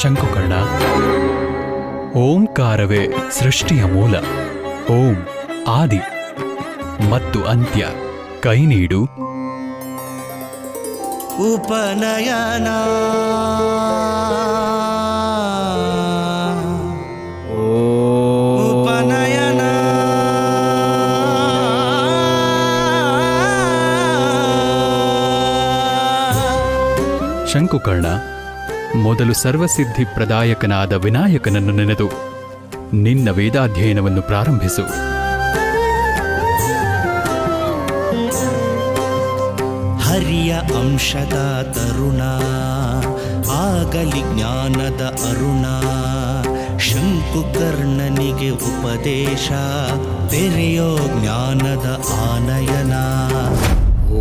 ಶಂಕುಕರ್ಣ, ಓಂಕಾರವೇ ಸೃಷ್ಟಿಯ ಮೂಲ. ಓಂ ಆದಿ ಮತ್ತು ಅಂತ್ಯ. ಕೈ ನೀಡು. ಉಪನಯನ ಉಪನಯನ ಶಂಕುಕರ್ಣ, ಮೊದಲು ಸರ್ವಸಿದ್ಧಿ ಪ್ರದಾಯಕನಾದ ವಿನಾಯಕನನ್ನು ನೆನೆದು ನಿನ್ನ ವೇದಾಧ್ಯಯನವನ್ನು ಪ್ರಾರಂಭಿಸು. ಹರಿಯ ಅಂಶದ ತರುಣ ಆಗಲಿ ಜ್ಞಾನದ ಅರುಣ. ಶಂಕುಕರ್ಣನಿಗೆ ಉಪದೇಶ ತೆರೆಯೋ ಜ್ಞಾನದ ಆನಯನ.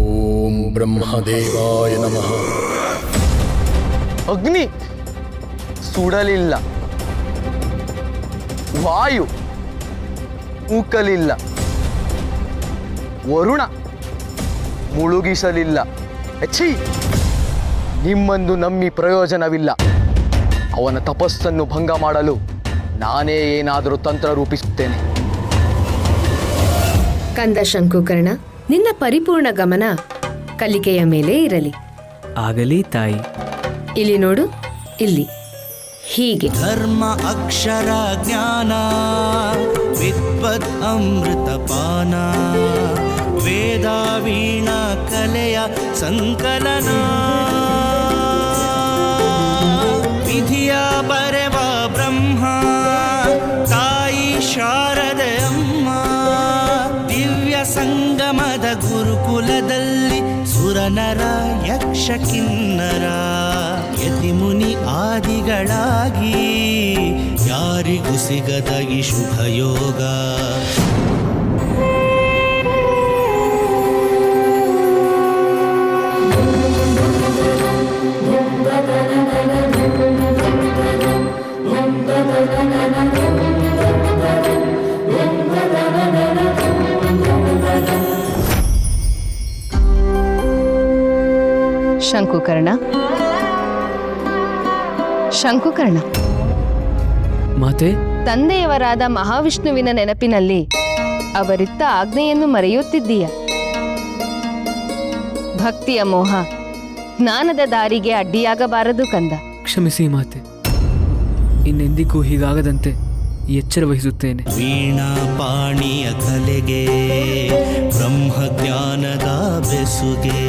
ಓಂ ಬ್ರಹ್ಮದೇವಾಯ ನಮಃ. ಅಗ್ನಿ ಸುಡಲಿಲ್ಲ, ವಾಯು ಮೂಕಲಿಲ್ಲ, ವರುಣ ಮುಳುಗಿಸಲಿಲ್ಲ. ಛೀ, ನಿಮ್ಮಂದು ನಮ್ಮಿ ಪ್ರಯೋಜನವಿಲ್ಲ. ಅವನ ತಪಸ್ಸನ್ನು ಭಂಗ ಮಾಡಲು ನಾನೇ ಏನಾದರೂ ತಂತ್ರ ರೂಪಿಸುತ್ತೇನೆ. ಕಂದ ಶಂಕುಕರ್ಣ, ನಿನ್ನ ಪರಿಪೂರ್ಣ ಗಮನ ಕಲಿಕೆಯ ಮೇಲೆ ಇರಲಿ. ಆಗಲಿ ತಾಯಿ. ಇಲ್ಲಿ ನೋಡು, ಇಲ್ಲಿ ಹೀಗೆ. ಧರ್ಮ ಅಕ್ಷರ ಜ್ಞಾನ ವಿದ್ವತ್ ಅಮೃತಪಾನ. ವೇದ ವೀಣಾ ಕಲೆಯ ಸಂಕಲನ. ವಿಧಿಯ ಬರೆವ ಬ್ರಹ್ಮ ತಾಯಿ ಶಾರದೆ ಅಮ್ಮ. ದಿವ್ಯ ಸಂಗಮದ ಗುರುಕುಲದಲ್ಲಿ ಸುರನರ ಯಕ್ಷ ಕಿನ್ನರ. ಯತಿಮುನಿ ಆದಿಗಳಾಗಿ ಯಾರಿಗೂ ಸಿಗದ ಈ ಶುಭ ಯೋಗ. ಶಂಕುಕರ್ಣ, ಶಂಕುಕರ್ಣ, ಮಾತೆ, ತಂದೆಯವರಾದ ಮಹಾವಿಷ್ಣುವಿನ ನೆನಪಿನಲ್ಲಿ ಅವರಿತ್ತ ಆಜ್ಞೆಯನ್ನು ಮರೆಯುತ್ತಿದ್ದೀಯ. ಭಕ್ತಿಯ ಮೋಹ ಜ್ಞಾನದ ದಾರಿಗೆ ಅಡ್ಡಿಯಾಗಬಾರದು ಕಂದ. ಕ್ಷಮಿಸಿ ಮಾತೆ, ಇನ್ನೆಂದಿಗೂ ಹೀಗಾಗದಂತೆ ಎಚ್ಚರ ವಹಿಸುತ್ತೇನೆ. ವೀಣಾ ಪಾಣಿಯ ಕಲೆಗೆ ಬ್ರಹ್ಮಜ್ಞಾನದ ಬೆಸುಗೆ.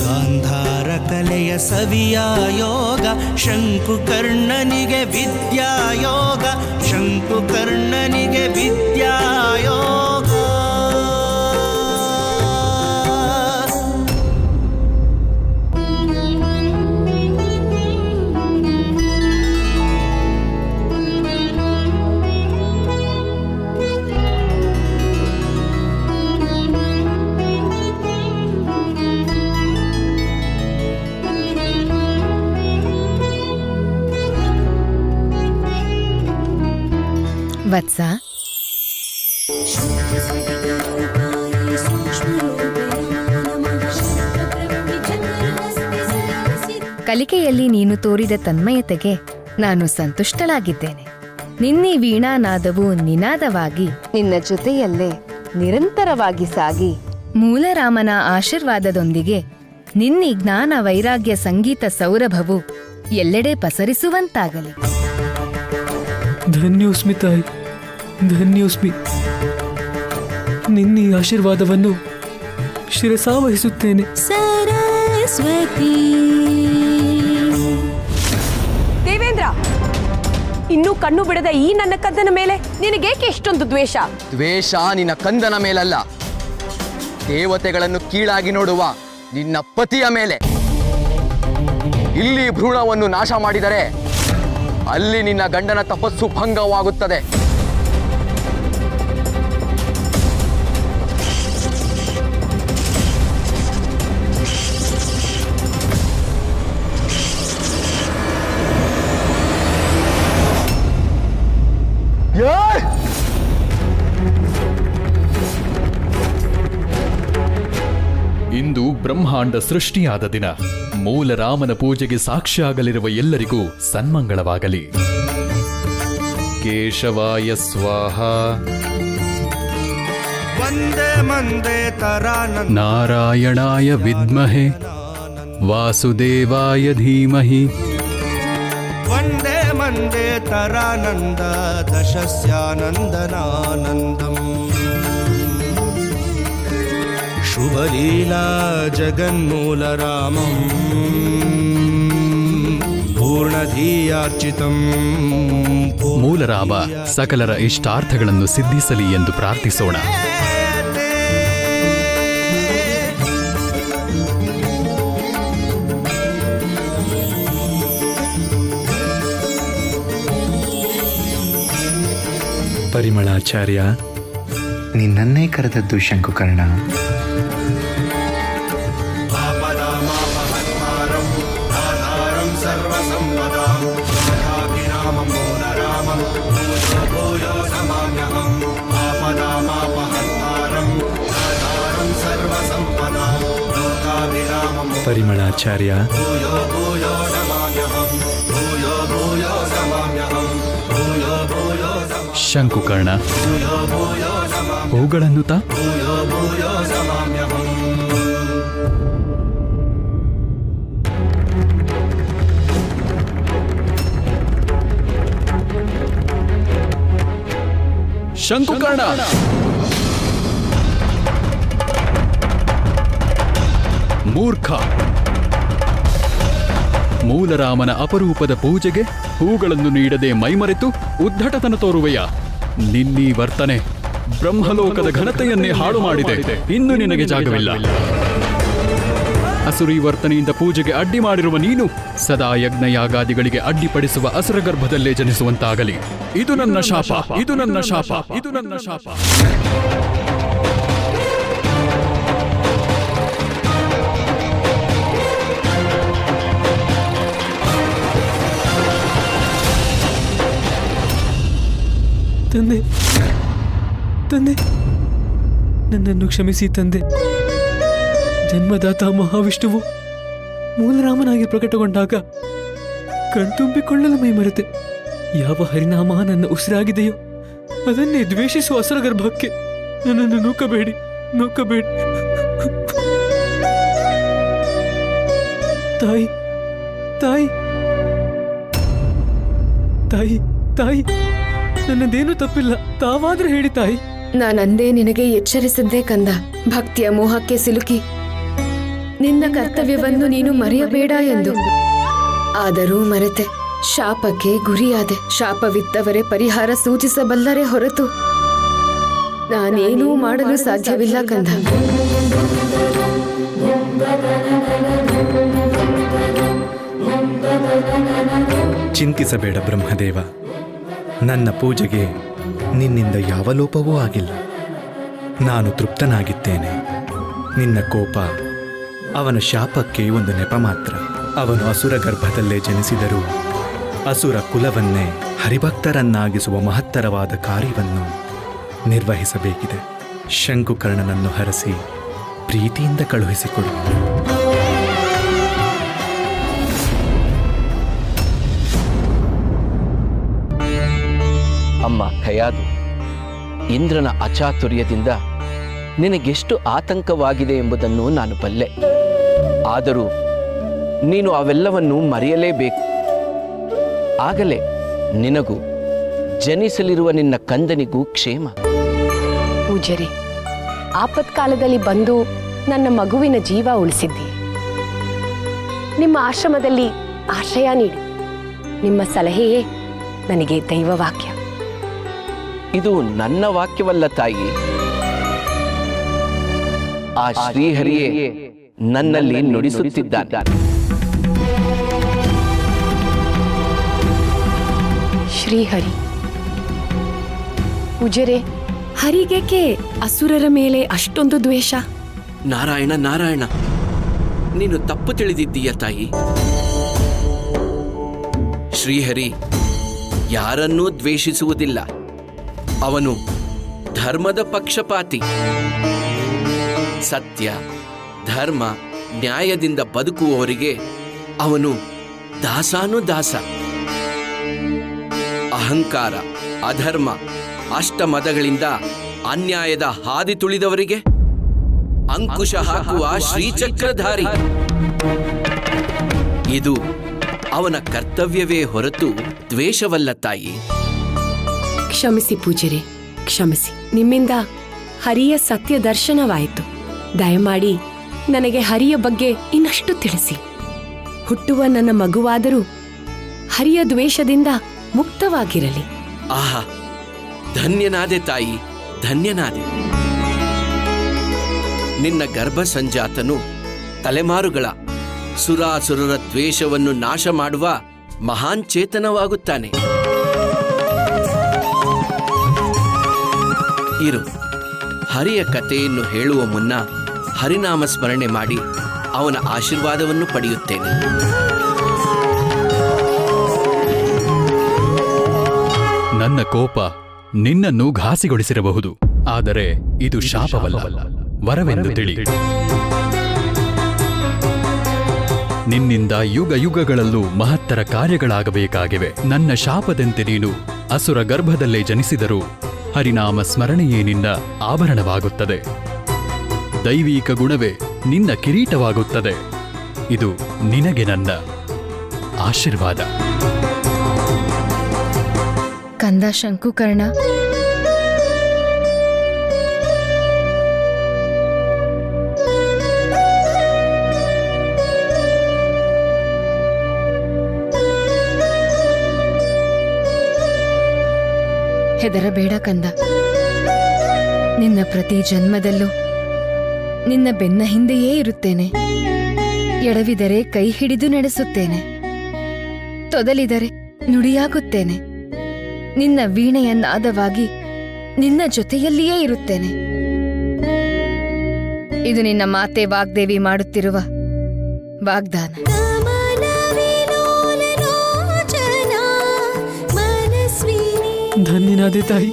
ಗಾಂಧಾರ ಕಲೆಯ ಸವಿಯ ಯೋಗ. ಶಂಕುಕರ್ಣನಿಗೆ ವಿದ್ಯಾಯೋಗ. ಶಂಕುಕರ್ಣನಿಗೆ ವಿದ್ಯಾಯೋಗ. ವತ್ಸ, ಕಲಿಕೆಯಲ್ಲಿ ನೀನು ತೋರಿದ ತನ್ಮಯತೆಗೆ ನಾನು ಸಂತುಷ್ಟಳಾಗಿದ್ದೇನೆ. ನಿನ್ನೀ ವೀಣಾನಾದವು ನಿನಾದವಾಗಿ ನಿನ್ನ ಜೊತೆಯಲ್ಲೇ ನಿರಂತರವಾಗಿ ಸಾಗಿ ಮೂಲರಾಮನ ಆಶೀರ್ವಾದದೊಂದಿಗೆ ನಿನ್ನೀ ಜ್ಞಾನ ವೈರಾಗ್ಯ ಸಂಗೀತ ಸೌರಭವು ಎಲ್ಲೆಡೆ ಪಸರಿಸುವಂತಾಗಲಿ. ಧನ್ಯೋಸ್ಮಿ ತಾಯಿ, ಧನ್ಯೋಸ್ಮಿ. ನಿನ್ನ ಆಶೀರ್ವಾದವನ್ನು ಶಿರಸಾವಹಿಸುತ್ತೇನೆ. ಸರಸ್ವತಿ. ದೇವೇಂದ್ರ, ಇನ್ನೂ ಕಣ್ಣು ಬಿಡದ ಈ ನನ್ನ ಕಂದನ ಮೇಲೆ ನಿನಗೇಕೆ ಇಷ್ಟೊಂದು ದ್ವೇಷ? ದ್ವೇಷ ನಿನ್ನ ಕಂದನ ಮೇಲಲ್ಲ, ದೇವತೆಗಳನ್ನು ಕೀಳಾಗಿ ನೋಡುವ ನಿನ್ನ ಪತಿಯ ಮೇಲೆ. ಇಲ್ಲಿ ಭ್ರೂಣವನ್ನು ನಾಶ ಮಾಡಿದರೆ ಅಲ್ಲಿ ನಿನ್ನ ಗಂಡನ ತಪಸ್ಸು ಭಂಗವಾಗುತ್ತದೆ. ಇಂದು ಬ್ರಹ್ಮಾಂಡ ಸೃಷ್ಟಿಯಾದ ದಿನ. ಮೂಲ ರಾಮನ ಪೂಜೆಗೆ ಸಾಕ್ಷಿಯಾಗಲಿರುವ ಎಲ್ಲರಿಗೂ ಸನ್ಮಂಗಳವಾಗಲಿ. ಕೇಶವಾಯ ಸ್ವಾಹ. ವಂದೇ ಮಂದೇ ತರಾನಂದ ನಾರಾಯಣಾಯ ವಿದ್ಮಹೆ ವಾಸುದೇವಾಯ ಧೀಮಹಿ. ವಂದೇ ಮಂದೇ ತರಾನಂದ ದಶಸ್ಯಾನಂದನಾನಂದಂ. ಶುಭಲೀಲಾ ಜಗನ್ಮೂಲ ರಾಮಂ ಪೂರ್ಣಧೀಯಾರ್ಚಿತಂ. ಮೂಲರಾಮ ಸಕಲರ ಇಷ್ಟಾರ್ಥಗಳನ್ನು ಸಿದ್ಧಿಸಲಿ ಎಂದು ಪ್ರಾರ್ಥಿಸೋಣ. ಪರಿಮಳಾಚಾರ್ಯ, ನಿನ್ನನ್ನೇ ಕರೆದದ್ದು ಶಂಕುಕರ್ಣ. ಪರಿಮಳಾಚಾರ್ಯ, ಶಂಕುಕರ್ಣ, ಹೂಗಳನ್ನು ತಾ. ಶಂಕುಕರ್ಣ, ಮೂರ್ಖ. ಮೂಲರಾಮನ ಅಪರೂಪದ ಪೂಜೆಗೆ ಹೂಗಳನ್ನು ನೀಡದೆ ಮೈಮರೆತು ಉದ್ಧಟತನ ತೋರುವೆಯ. ನಿನ್ನೀ ವರ್ತನೆ ಬ್ರಹ್ಮಲೋಕದ ಘನತೆಯನ್ನೇ ಹಾಳು ಮಾಡಿದೆ. ಇನ್ನು ನಿನಗೆ ಜಾಗವಿಲ್ಲ. ಅಸುರಿ ವರ್ತನೆಯಿಂದ ಪೂಜೆಗೆ ಅಡ್ಡಿ ಮಾಡಿರುವ ನೀನು ಸದಾ ಯಜ್ಞಯಾಗಾದಿಗಳಿಗೆ ಅಡ್ಡಿಪಡಿಸುವ ಅಸುರ ಗರ್ಭದಲ್ಲೇ ಜನಿಸುವಂತಾಗಲಿ. ಇದು ನನ್ನ ಶಾಪ, ಇದು ನನ್ನ ಶಾಪ, ಇದು ನನ್ನ ಶಾಪ. ತಂದೆ, ತಂದೆ, ನನ್ನನ್ನು ಕ್ಷಮಿಸಿ ತಂದೆ. ಜನ್ಮದಾತ ಮಹಾವಿಷ್ಣುವು ಮೂಲರಾಮನಾಗಿ ಪ್ರಕಟಗೊಂಡಾಗ ಕಣ್ತುಂಬಿಕೊಳ್ಳಲು ಮೈಮರೆತೆ. ಯಾವ ಹರಿನಾಮ ನನ್ನ ಉಸಿರಾಗಿದೆಯೋ ಅದನ್ನೇ ದ್ವೇಷಿಸುವ ಅಸುರ ಗರ್ಭಕ್ಕೆ ನನ್ನನ್ನು ನೂಕಬೇಡಿ, ನೂಕಬೇಡಿ. ತಾಯಿ, ತಾಯಿ, ತಾಯಿ, ತಾಯಿ, ನನ್ನದೇನೂ ತಪ್ಪಿಲ್ಲ. ತಾವಾದ್ರೆ ಹೇಳಿ ತಾಯಿ. ನಾನಂದೇ ನಿನಗೆ ಎಚ್ಚರಿಸಿದ್ದೆ ಕಂದ. ಭಕ್ತಿಯ ಮೋಹಕ್ಕೆ ಸಿಲುಕಿ ನಿನ್ನ ಕರ್ತವ್ಯವನ್ನು ನೀನು ಮರೆಯಬೇಡ ಎಂದು. ಆದರೂ ಮರೆತೆ. ಶಾಪಕ್ಕೆ ಗುರಿಯಾದೆ. ಶಾಪವಿತ್ತವರೇ ಪರಿಹಾರ ಸೂಚಿಸಬಲ್ಲರೆ ಹೊರತು ನಾನೇನೂ ಮಾಡಲು ಸಾಧ್ಯವಿಲ್ಲ ಕಂದ. ಚಿಂತಿಸಬೇಡ ಬ್ರಹ್ಮದೇವ. ನನ್ನ ಪೂಜೆಗೆ ನಿನ್ನಿಂದ ಯಾವ ಲೋಪವೂ ಆಗಿಲ್ಲ. ನಾನು ತೃಪ್ತನಾಗಿದ್ದೇನೆ. ನಿನ್ನ ಕೋಪ ಅವನ ಶಾಪಕ್ಕೆ ಒಂದು ನೆಪ ಮಾತ್ರ. ಅವನು ಅಸುರ ಗರ್ಭದಲ್ಲೇ ಜನಿಸಿದರೂ ಅಸುರ ಕುಲವನ್ನೇ ಹರಿಭಕ್ತರನ್ನಾಗಿಸುವ ಮಹತ್ತರವಾದ ಕಾರ್ಯವನ್ನು ನಿರ್ವಹಿಸಬೇಕಿದೆ. ಶಂಕುಕರ್ಣನನ್ನು ಹರಸಿ ಪ್ರೀತಿಯಿಂದ ಕಳುಹಿಸಿಕೊಡು. ಅಮ್ಮ ಖಯಾದು, ಇಂದ್ರನ ಅಚಾತುರ್ಯದಿಂದ ನಿನಗೆಷ್ಟು ಆತಂಕವಾಗಿದೆ ಎಂಬುದನ್ನು ನಾನು ಬಲ್ಲೆ. ಆದರೂ ನೀನು ಅವೆಲ್ಲವನ್ನು ಮರೆಯಲೇಬೇಕು. ಆಗಲೇ ನಿನಗೂ ಜನಿಸಲಿರುವ ನಿನ್ನ ಕಂದನಿಗೂ ಕ್ಷೇಮ. ಪೂಜಾರಿ, ಆಪತ್ಕಾಲದಲ್ಲಿ ಬಂದು ನನ್ನ ಮಗುವಿನ ಜೀವ ಉಳಿಸಿದ್ದೀರಿ. ನಿಮ್ಮ ಆಶ್ರಮದಲ್ಲಿ ಆಶ್ರಯ ನೀಡಿ. ನಿಮ್ಮ ಸಲಹೆಯೇ ನನಗೆ ದೈವವಾಕ್ಯ. ಇದು ನನ್ನ ವಾಕ್ಯವಲ್ಲ ತಾಯಿ. ಆ ಶ್ರೀಹರಿಯೇ ನನ್ನಲ್ಲಿ ನುಡಿಸುತ್ತಿದ್ದಾನೆ. ಶ್ರೀಹರಿ. ಪೂಜಾರೆ, ಹರಿಗೇಕೆ ಅಸುರರ ಮೇಲೆ ಅಷ್ಟೊಂದು ದ್ವೇಷ? ನಾರಾಯಣ, ನಾರಾಯಣ, ನೀನು ತಪ್ಪು ತಿಳಿದಿದ್ದೀಯ ತಾಯಿ. ಶ್ರೀಹರಿ ಯಾರನ್ನೂ ದ್ವೇಷಿಸುವುದಿಲ್ಲ. ಅವನು ಧರ್ಮದ ಪಕ್ಷಪಾತಿ. ಸತ್ಯ, ಧರ್ಮ ನ್ಯಾಯದಿಂದ ಬದುಕುವವರಿಗೆ ಅವನು ದಾಸಾನುದಾಸ. ಅಹಂಕಾರ, ಅಧರ್ಮ, ಅಷ್ಟಮದಗಳಿಂದ ಅನ್ಯಾಯದ ಹಾದಿ ತುಳಿದವರಿಗೆ ಅಂಕುಶ ಹಾಕುವ ಶ್ರೀಚಕ್ರಧಾರಿ. ಇದು ಅವನ ಕರ್ತವ್ಯವೇ ಹೊರತು ದ್ವೇಷವಲ್ಲ ತಾಯಿ. ಕ್ಷಮಿಸಿ ಪೂಜ್ಯರೇ, ಕ್ಷಮಿಸಿ. ನಿಮ್ಮಿಂದ ಹರಿಯ ಸತ್ಯ ದರ್ಶನವಾಯಿತು. ದಯಮಾಡಿ ನನಗೆ ಹರಿಯ ಬಗ್ಗೆ ಇನ್ನಷ್ಟು ತಿಳಿಸಿ. ಹುಟ್ಟುವ ನನ್ನ ಮಗುವಾದರೂ ಹರಿಯ ದ್ವೇಷದಿಂದ ಮುಕ್ತವಾಗಿರಲಿ. ಆಹಾ, ಧನ್ಯನಾದೆ ತಾಯಿ, ಧನ್ಯನಾದೆ. ನಿನ್ನ ಗರ್ಭ ಸಂಜಾತನು ತಲೆಮಾರುಗಳ ಸುರಾಸುರರ ದ್ವೇಷವನ್ನು ನಾಶ ಮಾಡುವ ಮಹಾನ್ ಚೇತನವಾಗುತ್ತಾನೆ. ಇರು, ಹರಿಯ ಕಥೆಯನ್ನು ಹೇಳುವ ಮುನ್ನ ಹರಿನಾಮ ಸ್ಮರಣೆ ಮಾಡಿ ಅವನ ಆಶೀರ್ವಾದವನ್ನು ಪಡೆಯುತ್ತೇನೆ. ನನ್ನ ಕೋಪ ನಿನ್ನನ್ನು ಘಾಸಿಗೊಳಿಸಿರಬಹುದು, ಆದರೆ ಇದು ಶಾಪವಲ್ಲ, ವರವೆಂದು ತಿಳಿ. ನಿನ್ನಿಂದ ಯುಗ ಯುಗಗಳಲ್ಲೂ ಮಹತ್ತರ ಕಾರ್ಯಗಳಾಗಬೇಕಾಗಿವೆ. ನನ್ನ ಶಾಪದಂತೆ ನೀನು ಅಸುರ ಗರ್ಭದಲ್ಲೇ ಜನಿಸಿದರೂ ಹರಿನಾಮ ಸ್ಮರಣೆಯೇ ನಿನ್ನ ಆಭರಣವಾಗುತ್ತದೆ. ದೈವಿಕ ಗುಣವೇ ನಿನ್ನ ಕಿರೀಟವಾಗುತ್ತದೆ. ಇದು ನಿನಗೆ ನನ್ನ ಆಶೀರ್ವಾದ. ಕಂದ ಶಂಕುಕರ್ಣ, ಹೆದರಬೇಡ ಕಂದ. ನಿನ್ನ ಪ್ರತಿ ಜನ್ಮದಲ್ಲೂ ನಿನ್ನ ಬೆನ್ನ ಹಿಂದೆಯೇ ಇರುತ್ತೇನೆ. ಎಡವಿದರೆ ಕೈ ಹಿಡಿದು ನಡೆಸುತ್ತೇನೆ, ತೊದಲಿದರೆ ನುಡಿಯಾಗುತ್ತೇನೆ. ನಿನ್ನ ವೀಣೆಯನ್ನಾದವಾಗಿ ನಿನ್ನ ಜೊತೆಯಲ್ಲಿಯೇ ಇರುತ್ತೇನೆ. ಇದು ನಿನ್ನ ಮಾತೆ ವಾಗ್ದೇವಿ ಮಾಡುತ್ತಿರುವ ವಾಗ್ದಾನ. ಧನ್ಯನಾದೆ ತಾಯಿ,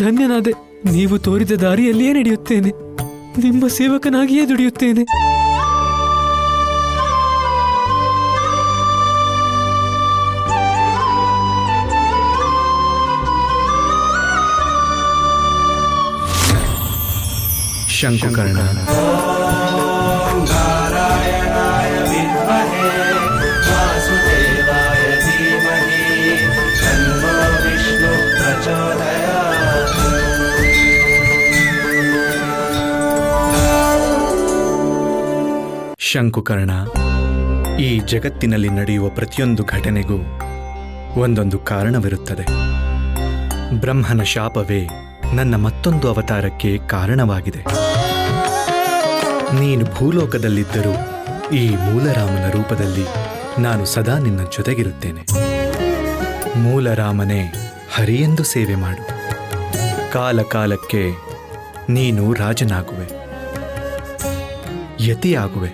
ಧನ್ಯನಾದೆ. ನೀವು ತೋರಿದ ದಾರಿಯಲ್ಲಿಯೇ ನಡೆಯುತ್ತೇನೆ, ನಿಮ್ಮ ಸೇವಕನಾಗಿಯೇ ದುಡಿಯುತ್ತೇನೆ. ಶಂಕುಕರ್ಣ, ಶಂಕುಕರ್ಣ, ಈ ಜಗತ್ತಿನಲ್ಲಿ ನಡೆಯುವ ಪ್ರತಿಯೊಂದು ಘಟನೆಗೂ ಒಂದೊಂದು ಕಾರಣವಿರುತ್ತದೆ. ಬ್ರಹ್ಮನ ಶಾಪವೇ ನನ್ನ ಮತ್ತೊಂದು ಅವತಾರಕ್ಕೆ ಕಾರಣವಾಗಿದೆ. ನೀನು ಭೂಲೋಕದಲ್ಲಿದ್ದರೂ ಈ ಮೂಲರಾಮನ ರೂಪದಲ್ಲಿ ನಾನು ಸದಾ ನಿನ್ನ ಜೊತೆಗಿರುತ್ತೇನೆ. ಮೂಲರಾಮನೇ ಹರಿಯೆಂದು ಸೇವೆ ಮಾಡು. ಕಾಲ ಕಾಲಕ್ಕೆ ನೀನು ರಾಜನಾಗುವೆ, ಯತಿಯಾಗುವೆ.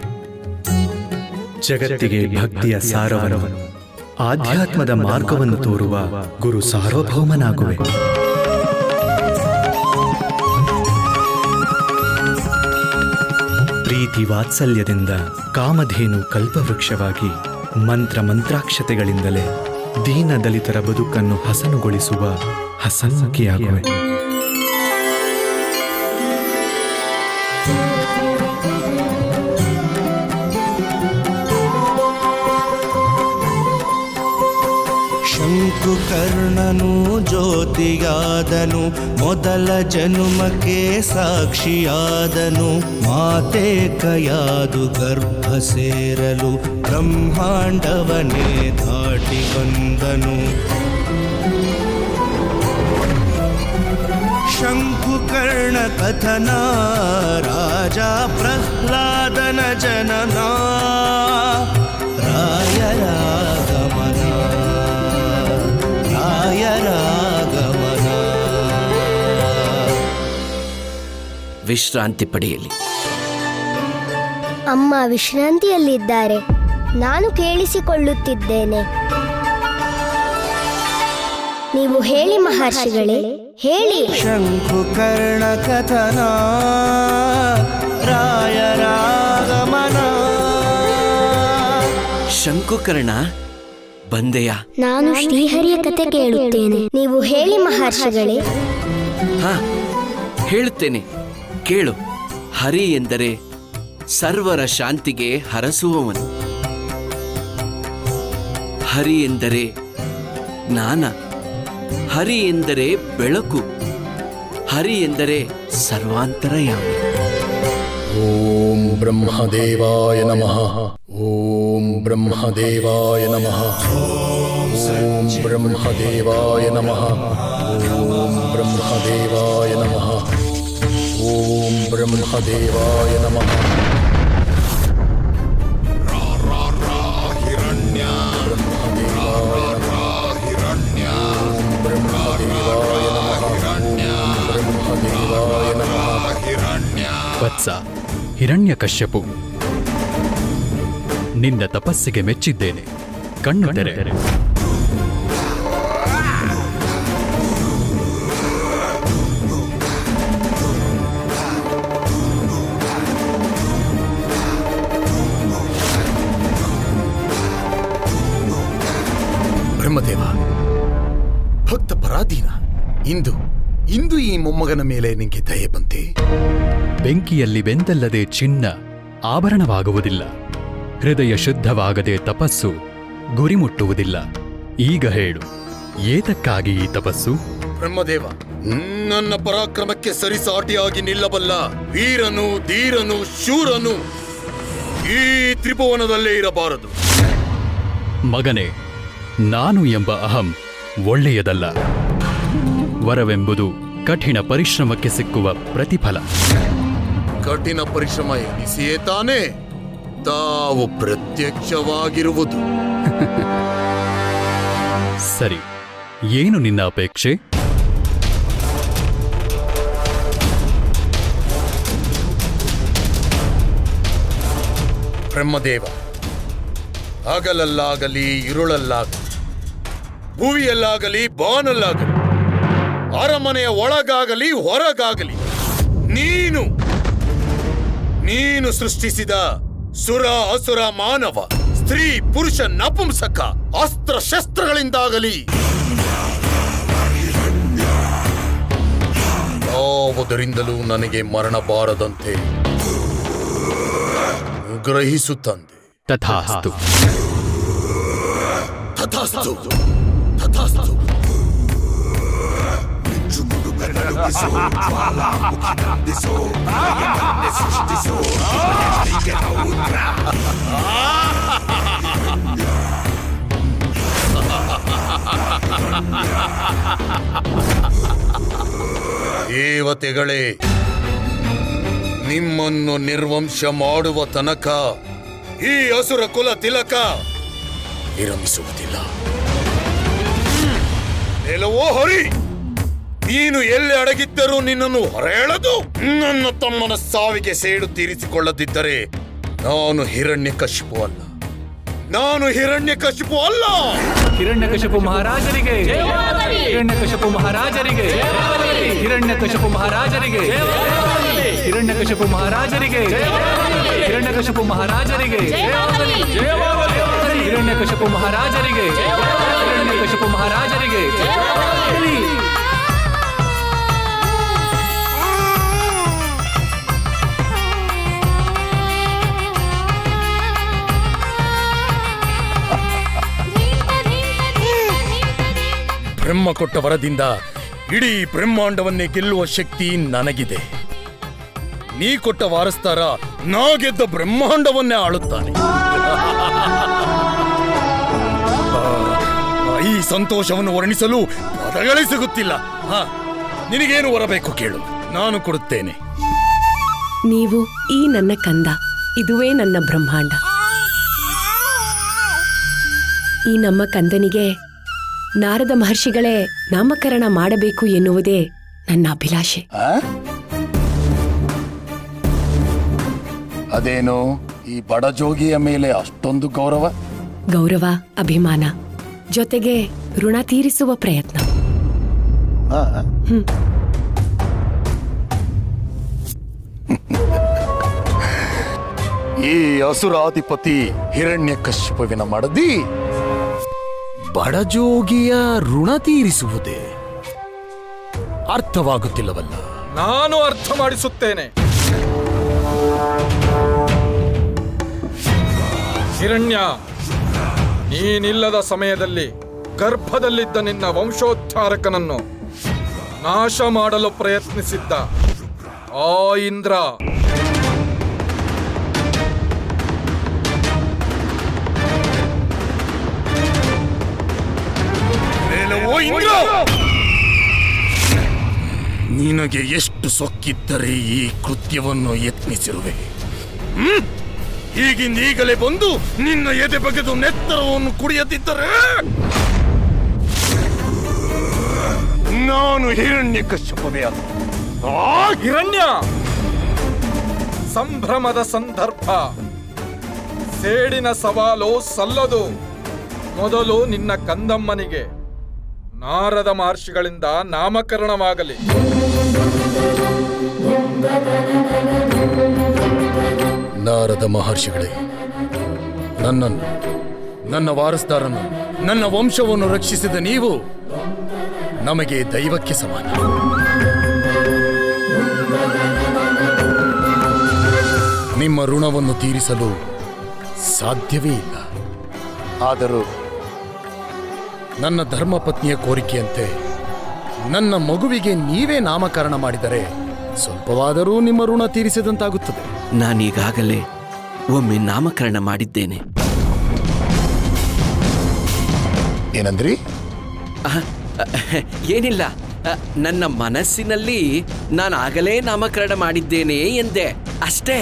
ಜಗತ್ತಿಗೆ ಭಕ್ತಿಯ ಸಾರವನ್ನು, ಆಧ್ಯಾತ್ಮದ ಮಾರ್ಗವನ್ನು ತೋರುವ ಗುರು ಸಾರ್ವಭೌಮನಾಗುವೆ. ಪ್ರೀತಿ ವಾತ್ಸಲ್ಯದಿಂದ ಕಾಮಧೇನು ಕಲ್ಪವೃಕ್ಷವಾಗಿ ಮಂತ್ರ ಮಂತ್ರಾಕ್ಷತೆಗಳಿಂದಲೇ ದೀನ ದಲಿತರ ಬದುಕನ್ನು ಹಸನುಗೊಳಿಸುವ ಹಸನ್ಮುಖಿಯಾಗುವೆ. ಶಂಕುಕರ್ಣನು ಜ್ಯೋತಿಯಾದನು, ಮೊದಲ ಜನುಮಕ್ಕೆ ಸಾಕ್ಷಿಯಾದನು. ಮಾತೆ ಕಯಾದು ಗರ್ಭ ಸೇರಲು ಬ್ರಹ್ಮಾಂಡವನೇ ದಾಟಿ ಬಂದನು. ಶಂಕುಕರ್ಣ ಕಥನ ರಾಜ ಪ್ರಹ್ಲಾದನ ಜನನ, ರಾಯರ ಗಮನ, ರಾಯರ ಗಮನ. ವಿಶ್ರಾಂತಿ ಪಡೆಯಲಿ. ಅಮ್ಮ ವಿಶ್ರಾಂತಿಯಲ್ಲಿದ್ದಾರೆ, ನಾನು ಕೇಳಿಸಿಕೊಳ್ಳುತ್ತಿದ್ದೇನೆ. ನೀವು ಹೇಳಿ ಮಹರ್ಷಿಗಳೇ, ಹೇಳಿ. ಶಂಕುಕರ್ಣ ಕಥನ ರಾಯರ ಶಂಕುಕರ್ಣ, ಬಂದೆಯ? ನಾನು ಶ್ರೀಹರಿಯ ಕತೆ ಕೇಳುತ್ತೇನೆ. ನೀವು ಹೇಳಿ ಮಹರ್ಷಿಗಳೇ. ಹಾ, ಹೇಳುತ್ತೇನೆ, ಕೇಳು. ಹರಿ ಎಂದರೆ ಸರ್ವರ ಶಾಂತಿಗೆ ಹರಸುವವನು. ಹರಿ ಎಂದರೆ ಜ್ಞಾನ. ಹರಿ ಎಂದರೆ ಬೆಳಕು. ಹರಿ ಎಂದರೆ ಸರ್ವಾಂತರಯಾಮಿ. ಓಂ ಬ್ರಹ್ಮದೇವಾಯ ನಮಃ. ಓಂ ಬ್ರಹ್ಮದೇವಾಯ ನಮಃ. ಓಂ ಬ್ರಹ್ಮದೇವಾಯ ನಮಃ. ಓಂ ಬ್ರಹ್ಮದೇವಾಯ ನಮಃ. ಓಂ ಬ್ರಹ್ಮದೇವಾಯ ನಮಃ. ವತ್ಸ ಹಿರಣ್ಯಕಶ್ಯಪು, ನಿನ್ನ ತಪಸ್ಸಿಗೆ ಮೆಚ್ಚಿದ್ದೇನೆ. ಕಣ್ಣು ತೆರೆ. ಬ್ರಹ್ಮದೇವ, ಭಕ್ತ ಪರಾಧೀನ, ಇಂದು ಈ ಮೊಮ್ಮಗನ ಮೇಲೆ ನಿಂಗೆ ದಯೆ ಬಂತೆ. ಬೆಂಕಿಯಲ್ಲಿ ಬೆಂದಲ್ಲದೆ ಚಿನ್ನ ಆಭರಣವಾಗುವುದಿಲ್ಲ. ಹೃದಯ ಶುದ್ಧವಾಗದೆ ತಪಸ್ಸು ಗುರಿ ಮುಟ್ಟುವುದಿಲ್ಲ. ಈಗ ಹೇಳು, ಏತಕ್ಕಾಗಿ ಈ ತಪಸ್ಸು? ಬ್ರಹ್ಮದೇವ, ನನ್ನ ಪರಾಕ್ರಮಕ್ಕೆ ಸರಿಸಾಟಿಯಾಗಿ ನಿಲ್ಲಬಲ್ಲ ವೀರನು, ಧೀರನು, ಶೂರನು ಈ ತ್ರಿಭುವನದಲ್ಲೇ ಇರಬಾರದು. ಮಗನೇ, ನಾನು ಎಂಬ ಅಹಂ ಒಳ್ಳೆಯದಲ್ಲ. ವರವೆಂಬುದು ಕಠಿಣ ಪರಿಶ್ರಮಕ್ಕೆ ಸಿಕ್ಕುವ ಪ್ರತಿಫಲ. ಕಠಿಣ ಪರಿಶ್ರಮ ಎನಿಸಿಯೇ ತಾನೇ ತಾವು ಪ್ರತ್ಯಕ್ಷವಾಗಿರುವುದು. ಸರಿ, ಏನು ನಿನ್ನ ಅಪೇಕ್ಷೆ? ಬ್ರಹ್ಮದೇವ, ಹಗಲಲ್ಲಾಗಲಿ ಇರುಳಲ್ಲಾಗಲಿ, ಭುವಿಯಲ್ಲಾಗಲಿ ಬಾನಲ್ಲಾಗಲಿ, ಅರಮನೆಯ ಒಳಗಾಗಲಿ ಹೊರಗಾಗಲಿ, ನೀನು ಸೃಷ್ಟಿಸಿದ ಸುರ ಅಸುರ ಮಾನವ, ಸ್ತ್ರೀ ಪುರುಷ ನಪುಂಸಕ, ಅಸ್ತ್ರ ಶಸ್ತ್ರಗಳಿಂದಾಗಲಿ ಯಾವುದರಿಂದಲೂ ನನಗೆ ಮರಣ ಬಾರದಂತೆ ಗ್ರಹಿಸುತ್ತಂದೆ. ತಥಾಸ್ತು. ತಥಾಸ್ತು, ತಥಾಸ್ತು. ದೇವತೆಗಳೇ, ನಿಮ್ಮನ್ನು ನಿರ್ವಂಶ ಮಾಡುವ ತನಕ ಈ ಅಸುರ ಕುಲ ತಿಲಕ ವಿರಮಿಸುವುದಿಲ್ಲ. ಎಲ್ಲವೋ ಹರಿ, ನೀನು ಎಲ್ಲಿ ಅಡಗಿದ್ದರೂ ನಿನ್ನನ್ನು ಹೊರೆಳೆದು ನನ್ನ ತಮ್ಮನ ಸಾವಿಗೆ ಸೇಡು ತೀರಿಸಿಕೊಳ್ಳದಿದ್ದರೆ ನಾನು ಹಿರಣ್ಯಕಶಿಪು ಅಲ್ಲ. ಹಿರಣ್ಯಕಶಿಪು ಮಹಾರಾಜರಿಗೆ, ಹಿರಣ್ಯಕಶಿಪು ಮಹಾರಾಜರಿಗೆ, ಹಿರಣ್ಯಕಶಿಪು ಮಹಾರಾಜರಿಗೆ, ಹಿರಣ್ಯಕಶಿಪು ಮಹಾರಾಜರಿಗೆ, ಹಿರಣ್ಯಕಶಿಪು ಮಹಾರಾಜರಿಗೆ, ಹಿರಣ್ಯಕಶಿಪು ಮಹಾರಾಜರಿಗೆ, ಹಿರಣ್ಯಕಶಿಪು ಮಹಾರಾಜರಿಗೆ. ಬ್ರಹ್ಮ ಕೊಟ್ಟ ವರದಿಂದ ಇಡೀ ಬ್ರಹ್ಮಾಂಡವನ್ನೇ ಗೆಲ್ಲುವ ಶಕ್ತಿ ನನಗಿದೆ. ನೀ ಕೊಟ್ಟ ವಾರಸ್ತಾರ ನಾ ಗೆದ್ದ ಬ್ರಹ್ಮಾಂಡವನ್ನೇ ಆಳುತ್ತಾನೆ. ಈ ಸಂತೋಷವನ್ನು ವರ್ಣಿಸಲು ಪದಗಳೇ ಸಿಗುತ್ತಿಲ್ಲ. ನಿನಗೇನು ವರಬೇಕು ಕೇಳು, ನಾನು ಕೊಡುತ್ತೇನೆ. ನೀವು ಈ ನನ್ನ ಕಂದ, ಇದುವೇ ನನ್ನ ಬ್ರಹ್ಮಾಂಡ. ಈ ನಮ್ಮ ಕಂದನಿಗೆ ನಾರದ ಮಹರ್ಷಿಗಳೇ ನಾಮಕರಣ ಮಾಡಬೇಕು ಎನ್ನುವುದೇ ನನ್ನ ಅಭಿಲಾಷೆ. ಅದೇನು ಈ ಬಡಜೋಗಿಯ ಮೇಲೆ ಅಷ್ಟೊಂದು ಗೌರವ, ಅಭಿಮಾನ, ಜೊತೆಗೆ ಋಣ ತೀರಿಸುವ ಪ್ರಯತ್ನ. ಈ ಅಸುರಾಧಿಪತಿ ಹಿರಣ್ಯಕಶ್ಯಪುವಿನ ಮಡದಿ ಬಡಜೋಗಿಯ ಋಣ ತೀರಿಸುವುದೇ ಅರ್ಥವಾಗುತ್ತಿಲ್ಲವಲ್ಲ. ನಾನು ಅರ್ಥ ಮಾಡಿಸುತ್ತೇನೆ. ಹಿರಣ್ಯ, ನೀನಿಲ್ಲದ ಸಮಯದಲ್ಲಿ ಗರ್ಭದಲ್ಲಿದ್ದ ನಿನ್ನ ವಂಶೋದ್ಧಾರಕನನ್ನು ನಾಶ ಮಾಡಲು ಪ್ರಯತ್ನಿಸಿದ್ದ ಆ ಇಂದ್ರ ನಿನಗೆ ಎಷ್ಟು ಸೊಕ್ಕಿದ್ದರೆ ಈ ಕೃತ್ಯವನ್ನು ಯತ್ನಿಸಿರುವೆ. ಈಗಿಂದೀಗಲೇ ಬಂದು ನಿನ್ನ ಎದೆ ಬಗೆದು ನೆತ್ತರವನ್ನು ಕುಡಿಯದಿದ್ದರೆ ನಾನು ಹಿರಣ್ಯಕಶ್ಯಪವೇ ಅಲ್ಲ. ಹಿರಣ್ಯ, ಸಂಭ್ರಮದ ಸಂದರ್ಭ, ಸೇಡಿನ ಸವಾಲು ಸಲ್ಲದು. ಮೊದಲು ನಿನ್ನ ಕಂದಮ್ಮನಿಗೆ ನಾರದ ಮಹರ್ಷಿಗಳಿಂದ ನಾಮಕರಣವಾಗಲಿ. ನಾರದ ಮಹರ್ಷಿಗಳೇ, ನನ್ನನ್ನು, ನನ್ನ ವಾರಸ್ದಾರನ್ನು, ನನ್ನ ವಂಶವನ್ನು ರಕ್ಷಿಸಿದ ನೀವು ನಮಗೆ ದೈವಕ್ಕೆ ಸಮಾನ. ನಿಮ್ಮ ಋಣವನ್ನು ತೀರಿಸಲು ಸಾಧ್ಯವೇ ಇಲ್ಲ. ಆದರೂ ನನ್ನ ಧರ್ಮಪತ್ನಿಯ ಕೋರಿಕೆಯಂತೆ ನನ್ನ ಮಗುವಿಗೆ ನೀವೇ ನಾಮಕರಣ ಮಾಡಿದರೆ ಸ್ವಲ್ಪವಾದರೂ ನಿಮ್ಮ ಋಣ ತೀರಿಸಿದಂತಾಗುತ್ತದೆ. ನಾನೀಗಾಗಲೇ ಒಮ್ಮೆ ನಾಮಕರಣ ಮಾಡಿದ್ದೇನೆ. ಏನಂದ್ರಿ? ಏನಿಲ್ಲ, ನನ್ನ ಮನಸ್ಸಿನಲ್ಲಿ ನಾನಾಗಲೇ ನಾಮಕರಣ ಮಾಡಿದ್ದೇನೆ ಎಂದೆ, ಅಷ್ಟೇ.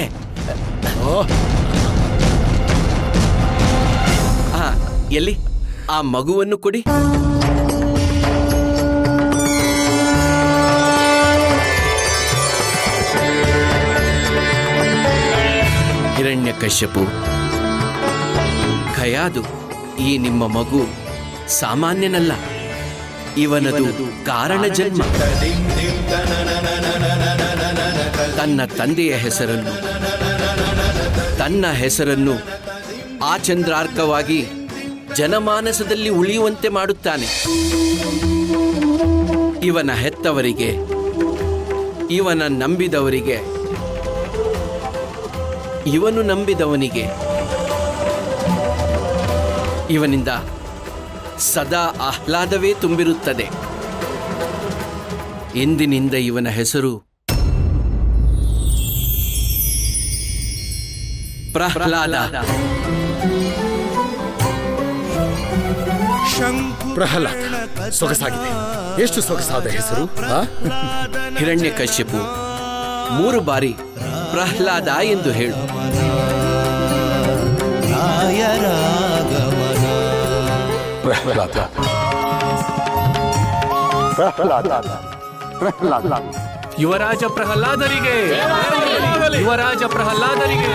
ಎಲ್ಲಿ ಆ ಮಗುವನ್ನು ಕೊಡಿ. ಹಿರಣ್ಯಕಶ್ಯಪು, ಖಯಾದು, ಈ ನಿಮ್ಮ ಮಗು ಸಾಮಾನ್ಯನಲ್ಲ. ಇವನದು ಕಾರಣ ಜನ್ಮ. ತನ್ನ ತಂದೆಯ ಹೆಸರನ್ನು, ತನ್ನ ಹೆಸರನ್ನು ಆಚಂದ್ರಾರ್ಕವಾಗಿ ಜನಮಾನಸದಲ್ಲಿ ಉಳಿಯುವಂತೆ ಮಾಡುತ್ತಾನೆ. ಇವನ ಹೆತ್ತವರಿಗೆ, ಇವನ ನಂಬಿದವರಿಗೆ, ಇವನು ನಂಬಿದವನಿಗೆ ಇವನಿಂದ ಸದಾ ಆಹ್ಲಾದವೇ ತುಂಬಿರುತ್ತದೆ. ಇಂದಿನಿಂದ ಇವನ ಹೆಸರು ಪ್ರಹ್ಲಾದ. ಪ್ರಹ್ಲಾದ ಸೊಗಸಾಗಿದೆ. ಎಷ್ಟು ಸೊಗಸಾದ ಹೆಸರು. ಹಿರಣ್ಯಕಶ್ಯಪು, 3 ಬಾರಿ ಪ್ರಹ್ಲಾದ ಎಂದು ಹೇಳು. ಪ್ರಹ್ಲಾದ, ಪ್ರಹ್ಲಾದ, ಪ್ರಹ್ಲಾದ. ಯುವರಾಜ ಪ್ರಹ್ಲಾದರಿಗೆ, ಯುವರಾಜ ಪ್ರಹ್ಲಾದರಿಗೆ.